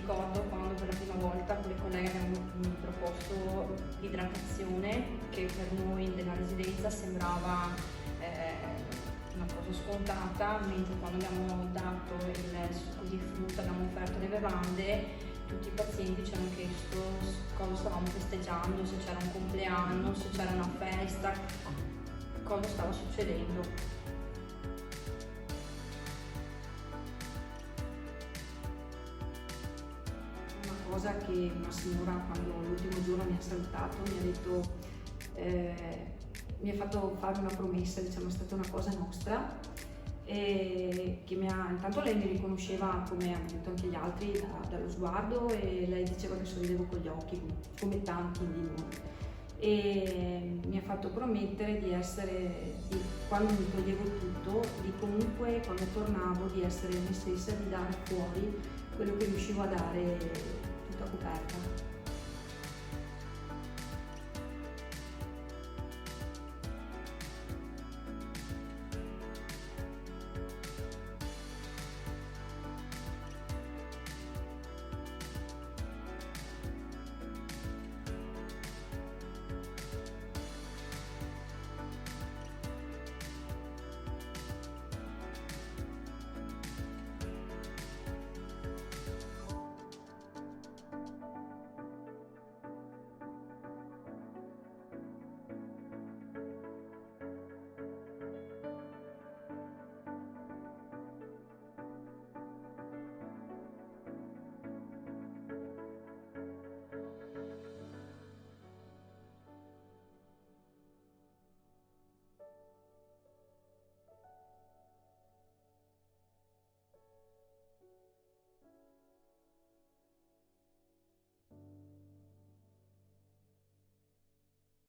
ricordo quando per la prima volta con le colleghe abbiamo proposto l'idratazione, che per noi della residenza sembrava una cosa scontata, mentre quando abbiamo dato il succo di frutta, abbiamo offerto le bevande, tutti i pazienti ci hanno chiesto cosa stavamo festeggiando, se c'era un compleanno, se c'era una festa, cosa stava succedendo. Cosa che una signora, quando l'ultimo giorno mi ha salutato, mi ha detto, mi ha fatto fare una promessa, diciamo, è stata una cosa nostra, e che intanto lei mi riconosceva, come hanno detto anche gli altri, dallo sguardo, e lei diceva che sorridevo con gli occhi, come tanti di noi. E mi ha fatto promettere quando mi toglievo tutto, di comunque quando tornavo di essere me stessa, di dare fuori quello che riuscivo a dare tutta coperta.